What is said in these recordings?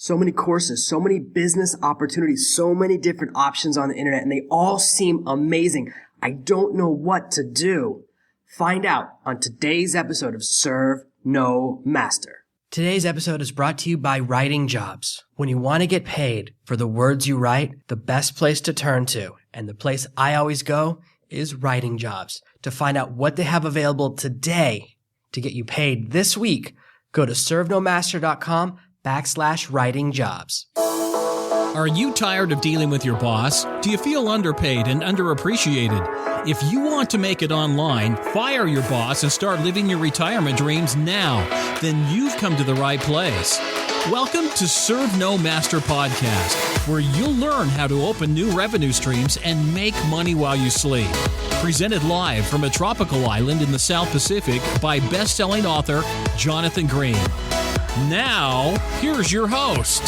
so many courses, so many business opportunities, so many different options on the internet, and they all seem amazing. I don't know what to do. Find out on today's episode of Serve No Master. Today's episode is brought to you by Writing Jobs. When you want to get paid for the words you write, the best place to turn to, and the place I always go, is Writing Jobs. To find out what they have available today to get you paid this week, go to servenomaster.com/writing jobs. Are you tired of dealing with your boss? Do you feel underpaid and underappreciated? If you want to make it online, fire your boss and start living your retirement dreams now, then you've come to the right place. Welcome to Serve No Master Podcast, where you'll learn how to open new revenue streams and make money while you sleep. Presented live from a tropical island in the South Pacific by best-selling author Jonathan Green. Now, here's your host.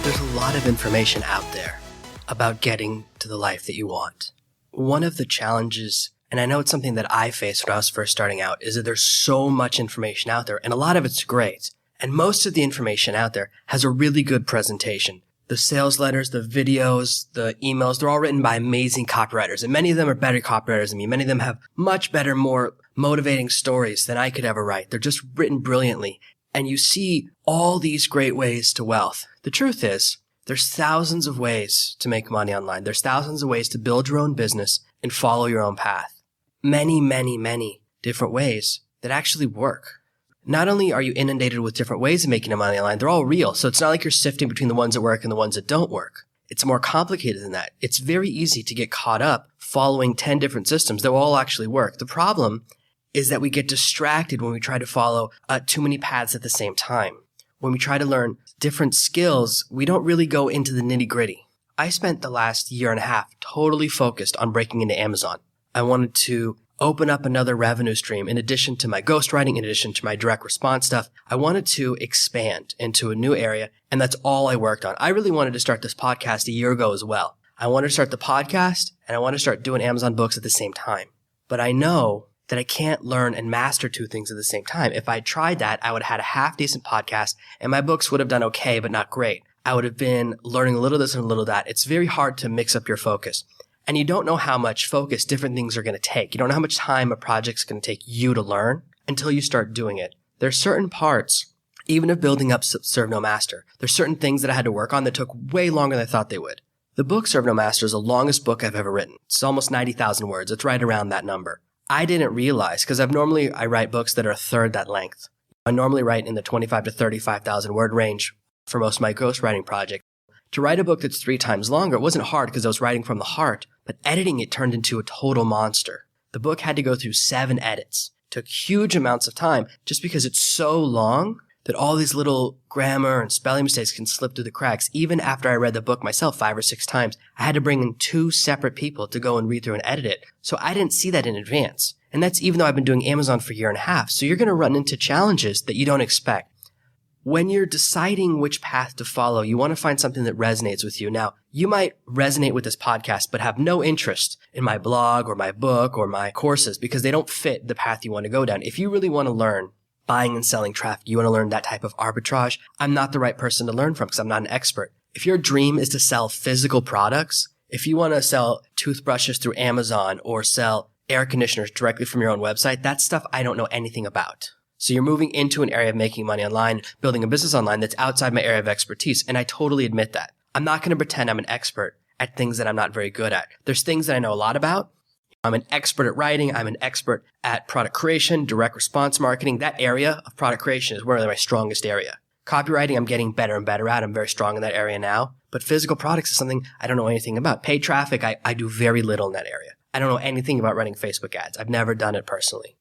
There's a lot of information out there about getting to the life that you want. One of the challenges, and I know it's something that I faced when I was first starting out, is that there's so much information out there, and a lot of it's great. And most of the information out there has a really good presentation. The sales letters, the videos, the emails, they're all written by amazing copywriters, and many of them are better copywriters than me. Many of them have much better, more motivating stories than I could ever write. They're just written brilliantly. And you see all these great ways to wealth. The truth is, there's thousands of ways to make money online. There's thousands of ways to build your own business and follow your own path. Many, many, many different ways that actually work. Not only are you inundated with different ways of making money online, they're all real. So it's not like you're sifting between the ones that work and the ones that don't work. It's more complicated than that. It's very easy to get caught up following 10 different systems that will all actually work. The problem is that we get distracted when we try to follow too many paths at the same time. When we try to learn different skills, we don't really go into the nitty-gritty. I spent the last year and a half totally focused on breaking into Amazon. I wanted to open up another revenue stream in addition to my ghostwriting, in addition to my direct response stuff. I wanted to expand into a new area, and that's all I worked on. I really wanted to start this podcast a year ago as well. I wanted to start the podcast, and I wanted to start doing Amazon books at the same time. But I know that I can't learn and master two things at the same time. If I tried that, I would have had a half-decent podcast, and my books would have done okay, but not great. I would have been learning a little this and a little that. It's very hard to mix up your focus. And you don't know how much focus different things are going to take. You don't know how much time a project's going to take you to learn until you start doing it. There's certain parts, even of building up Serve No Master, there's certain things that I had to work on that took way longer than I thought they would. The book Serve No Master is the longest book I've ever written. It's almost 90,000 words. It's right around that number. I didn't realize, because I write books that are a third that length. I normally write in the 25 to 35,000 word range for most of my ghostwriting projects. To write a book that's 3 times longer, it wasn't hard because I was writing from the heart, but editing it turned into a total monster. The book had to go through 7 edits. It took huge amounts of time just because it's so long that all these little grammar and spelling mistakes can slip through the cracks. Even after I read the book myself 5 or 6 times, I had to bring in 2 separate people to go and read through and edit it. So I didn't see that in advance. And that's even though I've been doing Amazon for a year and a half. So you're going to run into challenges that you don't expect. When you're deciding which path to follow, you want to find something that resonates with you. Now, you might resonate with this podcast, but have no interest in my blog or my book or my courses because they don't fit the path you want to go down. If you really want to learn buying and selling traffic, you want to learn that type of arbitrage, I'm not the right person to learn from because I'm not an expert. If your dream is to sell physical products, if you want to sell toothbrushes through Amazon or sell air conditioners directly from your own website, that's stuff I don't know anything about. So you're moving into an area of making money online, building a business online that's outside my area of expertise, and I totally admit that. I'm not going to pretend I'm an expert at things that I'm not very good at. There's things that I know a lot about. I'm an expert at writing. I'm an expert at product creation, direct response marketing. That area of product creation is really my strongest area. Copywriting, I'm getting better and better at. I'm very strong in that area now. But physical products is something I don't know anything about. Paid traffic, I do very little in that area. I don't know anything about running Facebook ads. I've never done it personally.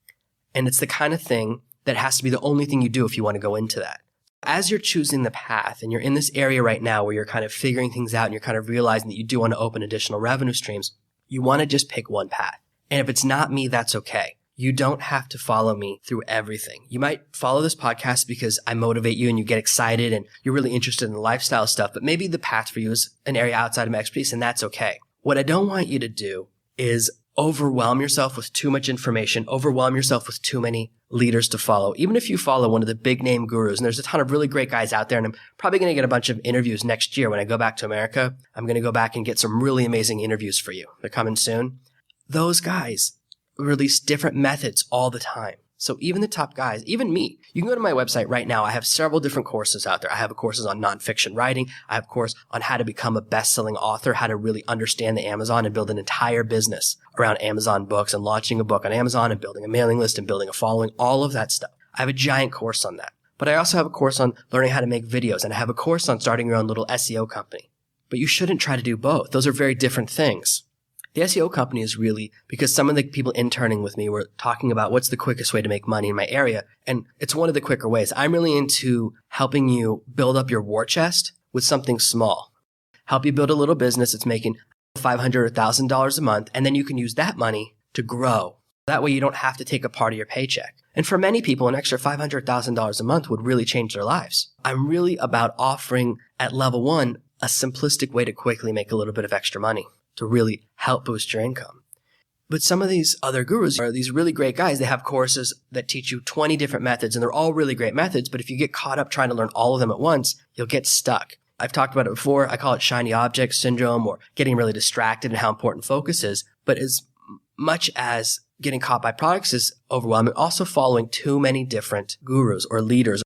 And it's the kind of thing that has to be the only thing you do if you want to go into that. As you're choosing the path and you're in this area right now where you're kind of figuring things out and you're kind of realizing that you do want to open additional revenue streams, you want to just pick one path. And if it's not me, that's okay. You don't have to follow me through everything. You might follow this podcast because I motivate you and you get excited and you're really interested in the lifestyle stuff, but maybe the path for you is an area outside of my expertise, and that's okay. What I don't want you to do is overwhelm yourself with too much information, overwhelm yourself with too many leaders to follow. Even if you follow one of the big name gurus, and there's a ton of really great guys out there, and I'm probably going to get a bunch of interviews next year when I go back to America. I'm going to go back and get some really amazing interviews for you. They're coming soon. Those guys release different methods all the time. So even the top guys, even me, you can go to my website right now. I have several different courses out there. I have courses on nonfiction writing. I have a course on how to become a best-selling author, how to really understand the Amazon and build an entire business around Amazon books and launching a book on Amazon and building a mailing list and building a following, all of that stuff. I have a giant course on that. But I also have a course on learning how to make videos, and I have a course on starting your own little SEO company. But you shouldn't try to do both. Those are very different things. The SEO company is really because some of the people interning with me were talking about what's the quickest way to make money in my area. And it's one of the quicker ways. I'm really into helping you build up your war chest with something small. Help you build a little business that's making $500 or $1,000 a month. And then you can use that money to grow. That way you don't have to take a part of your paycheck. And for many people, an extra $500, $1,000 a month would really change their lives. I'm really about offering at level one a simplistic way to quickly make a little bit of extra money, to really help boost your income. But some of these other gurus are these really great guys. They have courses that teach you 20 different methods, and they're all really great methods. But if you get caught up trying to learn all of them at once, you'll get stuck. I've talked about it before. I call it shiny object syndrome or getting really distracted and how important focus is. But as much as getting caught by products is overwhelming, also following too many different gurus or leaders.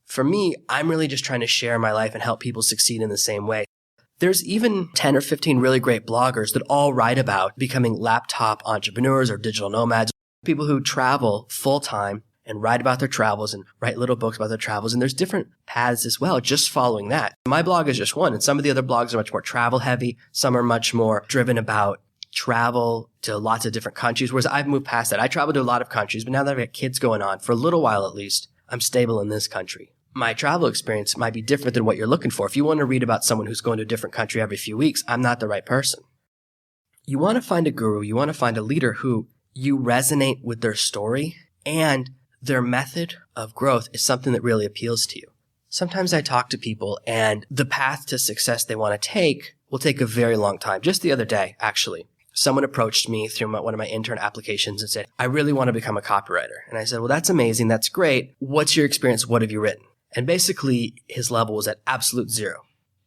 For me, I'm really just trying to share my life and help people succeed in the same way. There's even 10 or 15 really great bloggers that all write about becoming laptop entrepreneurs or digital nomads, people who travel full time and write about their travels and write little books about their travels. And there's different paths as well, just following that. My blog is just one, and some of the other blogs are much more travel heavy. Some are much more driven about travel to lots of different countries, whereas I've moved past that. I travel to a lot of countries, but now that I've got kids going on, for a little while at least, I'm stable in this country. My travel experience might be different than what you're looking for. If you want to read about someone who's going to a different country every few weeks, I'm not the right person. You want to find a guru, you want to find a leader who you resonate with their story and their method of growth is something that really appeals to you. Sometimes I talk to people and the path to success they want to take will take a very long time. Just the other day, actually, someone approached me through one of my intern applications and said, I really want to become a copywriter. And I said, well, that's amazing. That's great. What's your experience? What have you written? And basically, his level was at absolute zero.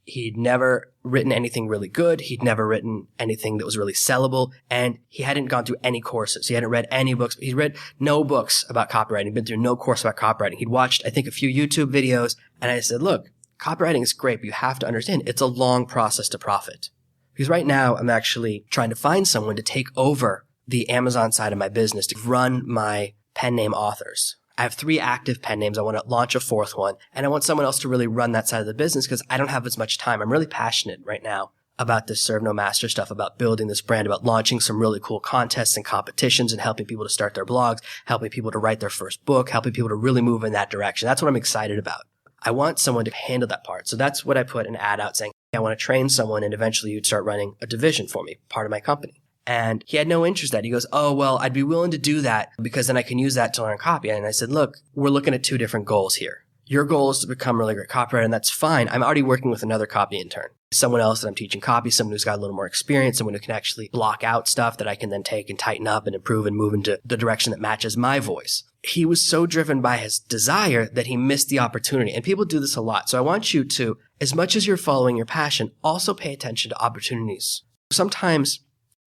He'd never written anything really good. He'd never written anything that was really sellable. And he hadn't gone through any courses. He hadn't read any books. He'd read no books about copywriting, been through no course about copywriting. He'd watched, I think, a few YouTube videos. And I said, look, copywriting is great, but you have to understand it's a long process to profit. Because right now, I'm actually trying to find someone to take over the Amazon side of my business, to run my pen name authors. I have 3 active pen names. I want to launch a 4th one. And I want someone else to really run that side of the business because I don't have as much time. I'm really passionate right now about this Serve No Master stuff, about building this brand, about launching some really cool contests and competitions and helping people to start their blogs, helping people to write their first book, helping people to really move in that direction. That's what I'm excited about. I want someone to handle that part. So that's what I put an ad out saying, I want to train someone and eventually you'd start running a division for me, part of my company. And he had no interest in that. He goes, oh, well, I'd be willing to do that because then I can use that to learn copy. And I said, look, we're looking at 2 different goals here. Your goal is to become a really great copywriter, and that's fine. I'm already working with another copy intern, someone else that I'm teaching copy, someone who's got a little more experience, someone who can actually block out stuff that I can then take and tighten up and improve and move into the direction that matches my voice. He was so driven by his desire that he missed the opportunity. And people do this a lot. So I want you to, as much as you're following your passion, also pay attention to opportunities. Sometimes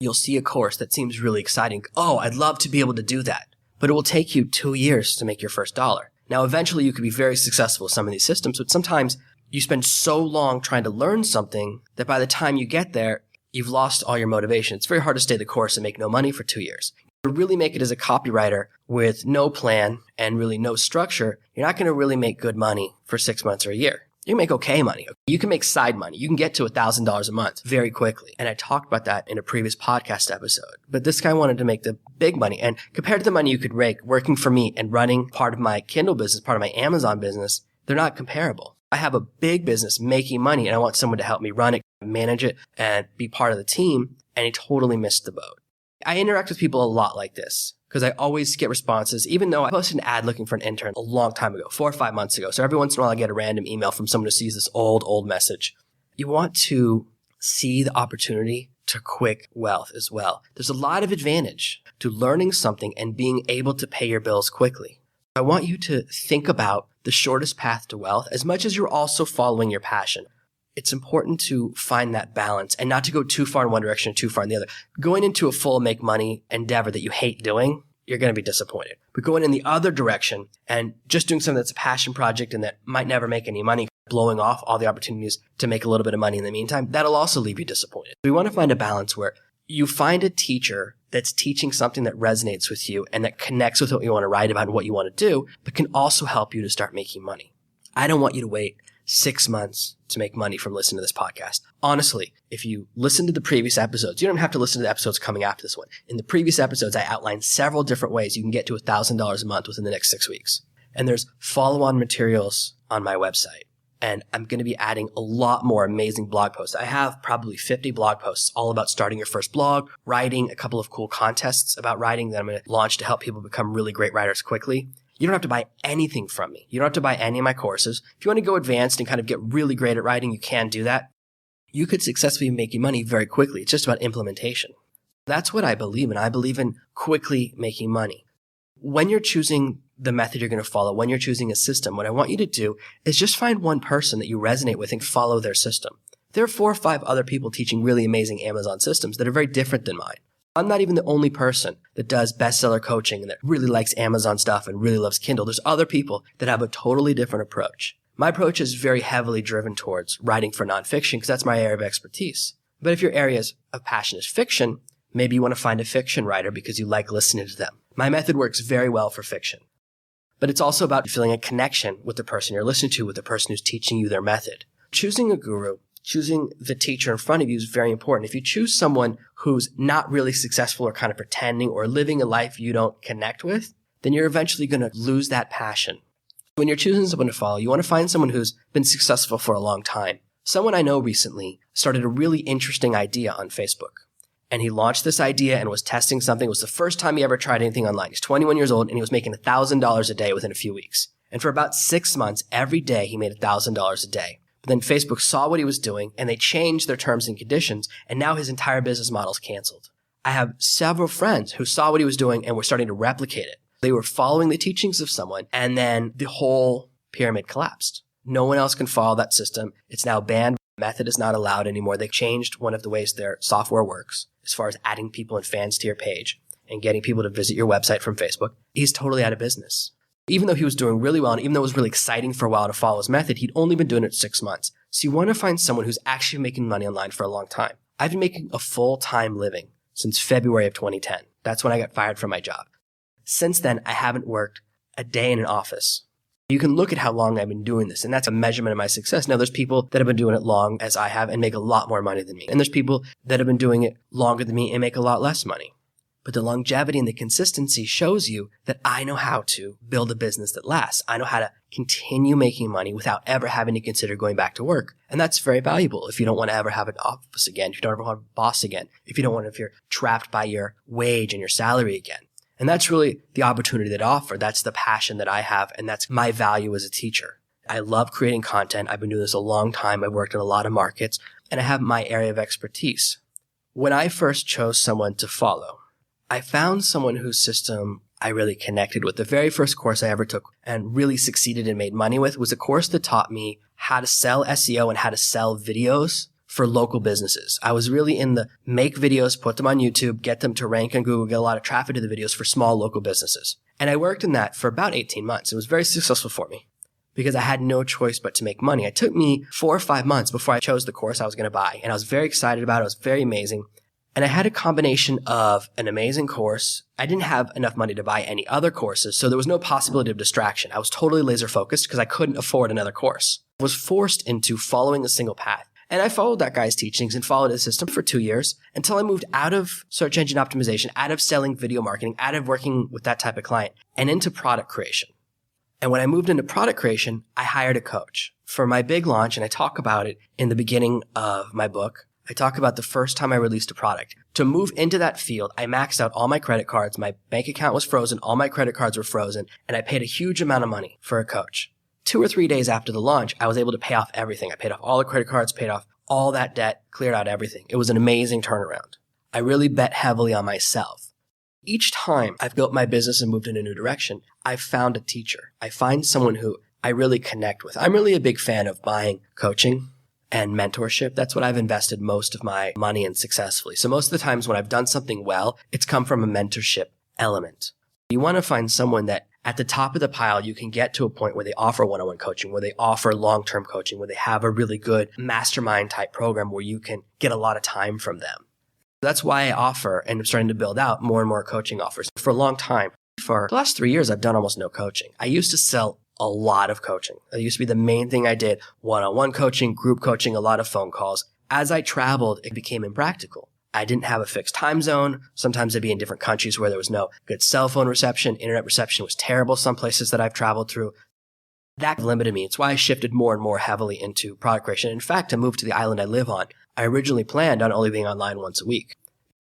you'll see a course that seems really exciting. Oh, I'd love to be able to do that. But it will take you 2 years to make your first dollar. Now, eventually you could be very successful with some of these systems, but sometimes you spend so long trying to learn something that by the time you get there, you've lost all your motivation. It's very hard to stay the course and make no money for 2 years. To really make it as a copywriter with no plan and really no structure, you're not going to really make good money for 6 months or a year. You can make okay money. You can make side money. You can get to $1,000 a month very quickly. And I talked about that in a previous podcast episode. But this guy wanted to make the big money. And compared to the money you could make working for me and running part of my Kindle business, part of my Amazon business, they're not comparable. I have a big business making money and I want someone to help me run it, manage it, and be part of the team. And he totally missed the boat. I interact with people a lot like this because I always get responses, even though I posted an ad looking for an intern a long time ago, 4 or 5 months ago. So every once in a while I get a random email from someone who sees this old message. You want to see the opportunity to quick wealth as well. There's a lot of advantage to learning something and being able to pay your bills quickly. I want you to think about the shortest path to wealth as much as you're also following your passion. It's important to find that balance and not to go too far in one direction and too far in the other. Going into a full make money endeavor that you hate doing, you're going to be disappointed. But going in the other direction and just doing something that's a passion project and that might never make any money, blowing off all the opportunities to make a little bit of money in the meantime, that'll also leave you disappointed. We want to find a balance where you find a teacher that's teaching something that resonates with you and that connects with what you want to write about and what you want to do, but can also help you to start making money. I don't want you to wait 6 months to make money from listening to this podcast. Honestly, if you listen to the previous episodes, you don't have to listen to the episodes coming after this one. In the previous episodes, I outlined several different ways you can get to $1,000 a month within the next 6 weeks. And there's follow-on materials on my website. And I'm going to be adding a lot more amazing blog posts. I have probably 50 blog posts all about starting your first blog, writing, a couple of cool contests about writing that I'm going to launch to help people become really great writers quickly. You don't have to buy anything from me. You don't have to buy any of my courses. If you want to go advanced and kind of get really great at writing, you can do that. You could successfully make you money very quickly. It's just about implementation. That's what I believe in. I believe in quickly making money. When you're choosing the method you're going to follow, when you're choosing a system, what I want you to do is just find one person that you resonate with and follow their system. There are 4 or 5 other people teaching really amazing Amazon systems that are very different than mine. I'm not even the only person that does bestseller coaching and that really likes Amazon stuff and really loves Kindle. There's other people that have a totally different approach. My approach is very heavily driven towards writing for nonfiction because that's my area of expertise. But if your area of passion is fiction, maybe you want to find a fiction writer because you like listening to them. My method works very well for fiction. But it's also about feeling a connection with the person you're listening to, with the person who's teaching you their method. Choosing a guru, choosing the teacher in front of you is very important. If you choose someone who's not really successful or kind of pretending or living a life you don't connect with, then you're eventually going to lose that passion. When you're choosing someone to follow, you want to find someone who's been successful for a long time. Someone I know recently started a really interesting idea on Facebook. And he launched this idea and was testing something. It was the first time he ever tried anything online. He's 21 years old and he was making $1,000 a day within a few weeks. And for about 6 months, every day he made $1,000 a day. But then Facebook saw what he was doing and they changed their terms and conditions. And now his entire business model is canceled. I have several friends who saw what he was doing and were starting to replicate it. They were following the teachings of someone and then the whole pyramid collapsed. No one else can follow that system. It's now banned. Method is not allowed anymore. They changed one of the ways their software works as far as adding people and fans to your page and getting people to visit your website from Facebook. He's totally out of business. Even though he was doing really well and even though it was really exciting for a while to follow his method, he'd only been doing it 6 months. So you want to find someone who's actually making money online for a long time. I've been making a full-time living since February of 2010. That's when I got fired from my job. Since then, I haven't worked a day in an office. You can look at how long I've been doing this, and that's a measurement of my success. Now, there's people that have been doing it long as I have and make a lot more money than me. And there's people that have been doing it longer than me and make a lot less money. But the longevity and the consistency shows you that I know how to build a business that lasts. I know how to continue making money without ever having to consider going back to work. And that's very valuable if you don't want to ever have an office again, if you don't ever want a boss again, if you're trapped by your wage and your salary again. And that's really the opportunity that I offer. That's the passion that I have, and that's my value as a teacher. I love creating content. I've been doing this a long time. I've worked in a lot of markets, and I have my area of expertise. When I first chose someone to follow, I found someone whose system I really connected with. The very first course I ever took and really succeeded and made money with was a course that taught me how to sell SEO and how to sell videos for local businesses. I was really in the make videos, put them on YouTube, get them to rank on Google, get a lot of traffic to the videos for small local businesses. And I worked in that for about 18 months. It was very successful for me because I had no choice but to make money. It took me 4 or 5 months before I chose the course I was going to buy. And I was very excited about it. It was very amazing. And I had a combination of an amazing course. I didn't have enough money to buy any other courses, so there was no possibility of distraction. I was totally laser focused because I couldn't afford another course. I was forced into following a single path. And I followed that guy's teachings and followed his system for 2 years until I moved out of search engine optimization, out of selling video marketing, out of working with that type of client, and into product creation. And when I moved into product creation, I hired a coach for my big launch, and I talk about it in the beginning of my book. I talk about the first time I released a product. To move into that field, I maxed out all my credit cards. My bank account was frozen. All my credit cards were frozen. And I paid a huge amount of money for a coach. 2 or 3 days after the launch, I was able to pay off everything. I paid off all the credit cards, paid off all that debt, cleared out everything. It was an amazing turnaround. I really bet heavily on myself. Each time I've built my business and moved in a new direction, I've found a teacher. I find someone who I really connect with. I'm really a big fan of buying coaching and mentorship. That's what I've invested most of my money in successfully. So most of the times when I've done something well, it's come from a mentorship element. You want to find someone that at the top of the pile, you can get to a point where they offer one-on-one coaching, where they offer long-term coaching, where they have a really good mastermind type program where you can get a lot of time from them. That's why I offer and I'm starting to build out more and more coaching offers. For a long time, for the last 3 years, I've done almost no coaching. I used to sell a lot of coaching. It used to be the main thing I did, one-on-one coaching, group coaching, a lot of phone calls. As I traveled, it became impractical. I didn't have a fixed time zone. Sometimes I'd be in different countries where there was no good cell phone reception. Internet reception was terrible some places that I've traveled through. That limited me. It's why I shifted more and more heavily into product creation. In fact, to move to the island I live on, I originally planned on only being online once a week.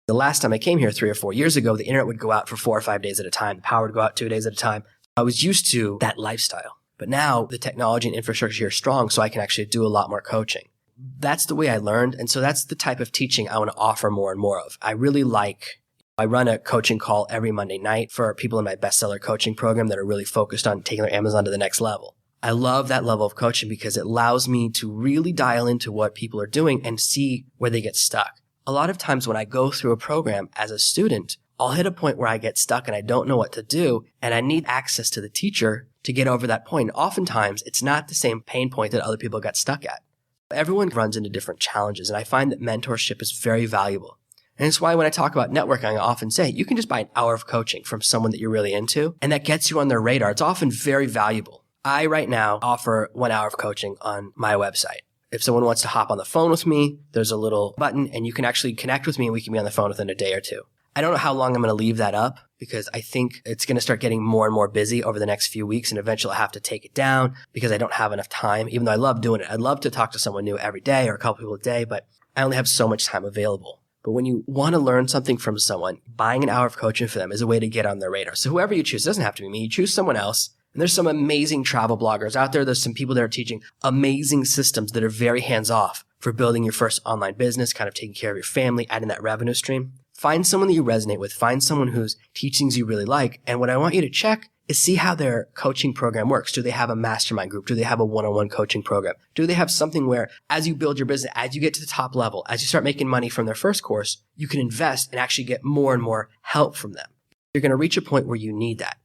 The last time I came here 3 or 4 years ago, the internet would go out for 4 or 5 days at a time. The power would go out 2 days at a time. I was used to that lifestyle. But now the technology and infrastructure here is strong, so I can actually do a lot more coaching. That's the way I learned. And so that's the type of teaching I want to offer more and more of. I run a coaching call every Monday night for people in my bestseller coaching program that are really focused on taking their Amazon to the next level. I love that level of coaching because it allows me to really dial into what people are doing and see where they get stuck. A lot of times when I go through a program as a student, I'll hit a point where I get stuck and I don't know what to do, and I need access to the teacher to get over that point. Oftentimes, it's not the same pain point that other people got stuck at. Everyone runs into different challenges, and I find that mentorship is very valuable. And it's why when I talk about networking, I often say you can just buy an hour of coaching from someone that you're really into, and that gets you on their radar. It's often very valuable. I right now offer 1 hour of coaching on my website. If someone wants to hop on the phone with me, there's a little button, and you can actually connect with me, and we can be on the phone within a day or two. I don't know how long I'm going to leave that up because I think it's going to start getting more and more busy over the next few weeks, and eventually I'll have to take it down because I don't have enough time, even though I love doing it. I'd love to talk to someone new every day or a couple people a day, but I only have so much time available. But when you want to learn something from someone, buying an hour of coaching for them is a way to get on their radar. So whoever you choose, it doesn't have to be me. You choose someone else. And there's some amazing travel bloggers out there. There's some people that are teaching amazing systems that are very hands-off for building your first online business, kind of taking care of your family, adding that revenue stream. Find someone that you resonate with. Find someone whose teachings you really like. And what I want you to check is see how their coaching program works. Do they have a mastermind group? Do they have a one-on-one coaching program? Do they have something where as you build your business, as you get to the top level, as you start making money from their first course, you can invest and actually get more and more help from them? You're going to reach a point where you need that.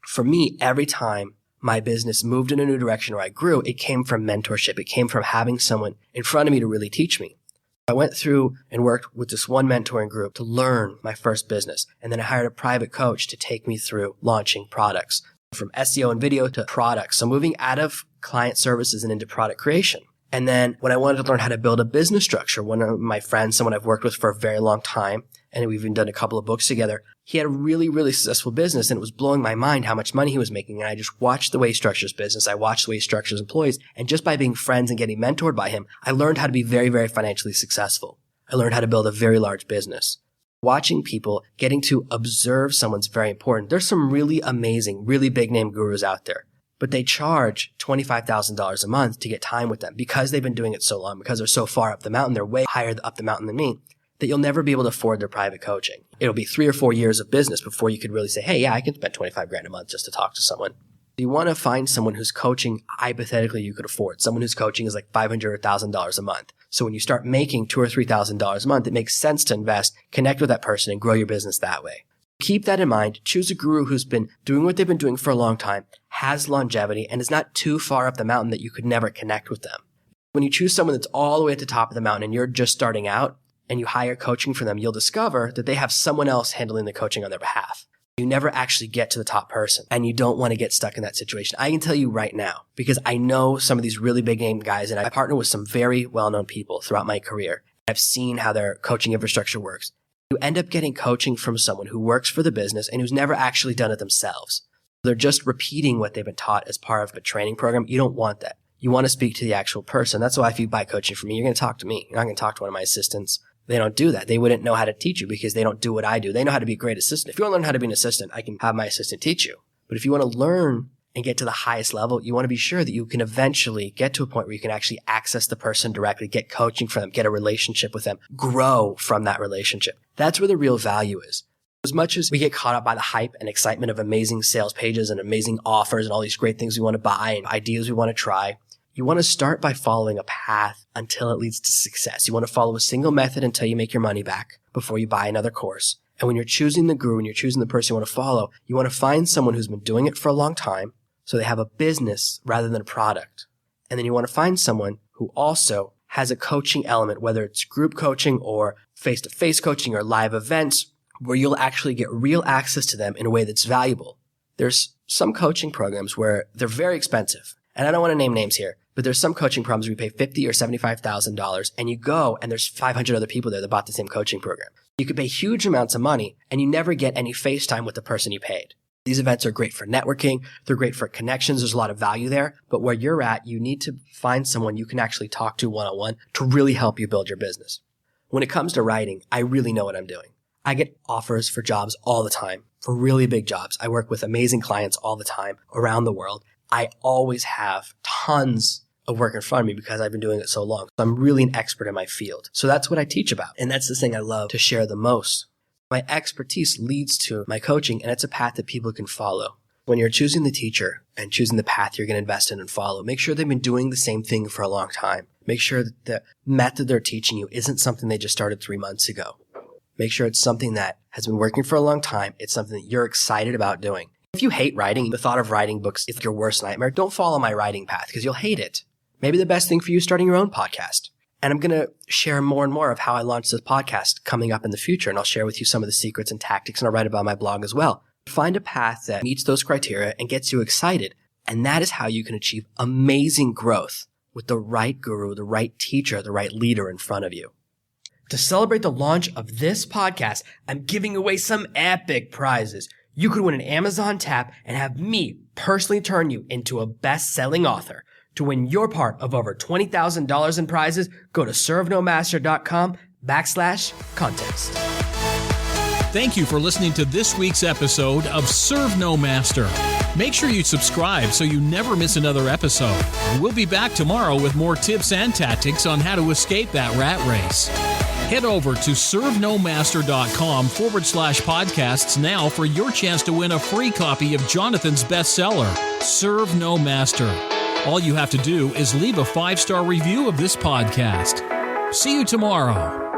For me, every time my business moved in a new direction or I grew, it came from mentorship. It came from having someone in front of me to really teach me. I went through and worked with this one mentoring group to learn my first business. And then I hired a private coach to take me through launching products from SEO and video to products. So moving out of client services and into product creation. And then when I wanted to learn how to build a business structure, one of my friends, someone I've worked with for a very long time, and we've even done a couple of books together, he had a really, really successful business, and it was blowing my mind how much money he was making. And I just watched the way he structures business. I watched the way he structures employees. And just by being friends and getting mentored by him, I learned how to be very, very financially successful. I learned how to build a very large business. Watching people, getting to observe someone's very important. There's some really amazing, really big name gurus out there, but they charge $25,000 a month to get time with them because they've been doing it so long, because they're so far up the mountain. They're way higher up the mountain than me, that you'll never be able to afford their private coaching. It'll be 3 or 4 years of business before you could really say, hey, yeah, I can spend 25 grand a month just to talk to someone. You want to find someone whose coaching hypothetically you could afford, someone whose coaching is like $500 or $1,000 a month. So when you start making $2,000 or $3,000 a month, it makes sense to invest, connect with that person, and grow your business that way. Keep that in mind. Choose a guru who's been doing what they've been doing for a long time, has longevity, and is not too far up the mountain that you could never connect with them. When you choose someone that's all the way at the top of the mountain and you're just starting out and you hire coaching from them, you'll discover that they have someone else handling the coaching on their behalf. You never actually get to the top person, and you don't want to get stuck in that situation. I can tell you right now, because I know some of these really big name guys, and I partner with some very well-known people throughout my career. I've seen how their coaching infrastructure works. You end up getting coaching from someone who works for the business and who's never actually done it themselves. They're just repeating what they've been taught as part of a training program. You don't want that. You want to speak to the actual person. That's why if you buy coaching from me, you're going to talk to me. You're not going to talk to one of my assistants. They don't do that. They wouldn't know how to teach you because they don't do what I do. They know how to be a great assistant. If you want to learn how to be an assistant, I can have my assistant teach you. But if you want to learn and get to the highest level, you want to be sure that you can eventually get to a point where you can actually access the person directly, get coaching from them, get a relationship with them, grow from that relationship. That's where the real value is. As much as we get caught up by the hype and excitement of amazing sales pages and amazing offers and all these great things we want to buy and ideas we want to try, you want to start by following a path until it leads to success. You want to follow a single method until you make your money back before you buy another course. And when you're choosing the guru and you're choosing the person you want to follow, you want to find someone who's been doing it for a long time, so they have a business rather than a product. And then you want to find someone who also has a coaching element, whether it's group coaching or face-to-face coaching or live events, where you'll actually get real access to them in a way that's valuable. There's some coaching programs where they're very expensive. And I don't want to name names here, but there's some coaching programs where you pay $50,000 or $75,000 and you go and there's 500 other people there that bought the same coaching program. You could pay huge amounts of money and you never get any face time with the person you paid. These events are great for networking. They're great for connections. There's a lot of value there. But where you're at, you need to find someone you can actually talk to one-on-one to really help you build your business. When it comes to writing, I really know what I'm doing. I get offers for jobs all the time, for really big jobs. I work with amazing clients all the time around the world. I always have tons of work in front of me because I've been doing it so long. So I'm really an expert in my field. So that's what I teach about. And that's the thing I love to share the most. My expertise leads to my coaching, and it's a path that people can follow. When you're choosing the teacher and choosing the path you're going to invest in and follow, make sure they've been doing the same thing for a long time. Make sure that the method they're teaching you isn't something they just started 3 months ago. Make sure it's something that has been working for a long time. It's something that you're excited about doing. If you hate writing, the thought of writing books is your worst nightmare, don't follow my writing path because you'll hate it. Maybe the best thing for you is starting your own podcast. And I'm going to share more and more of how I launched this podcast coming up in the future. And I'll share with you some of the secrets and tactics, and I'll write about my blog as well. Find a path that meets those criteria and gets you excited. And that is how you can achieve amazing growth with the right guru, the right teacher, the right leader in front of you. To celebrate the launch of this podcast, I'm giving away some epic prizes. You could win an Amazon tap and have me personally turn you into a best-selling author. To win your part of over $20,000 in prizes, go to servenomaster.com/contest. Thank you for listening to this week's episode of Serve No Master. Make sure you subscribe so you never miss another episode. We'll be back tomorrow with more tips and tactics on how to escape that rat race. Head over to servenomaster.com/podcasts now for your chance to win a free copy of Jonathan's bestseller, Serve No Master. All you have to do is leave a 5-star review of this podcast. See you tomorrow.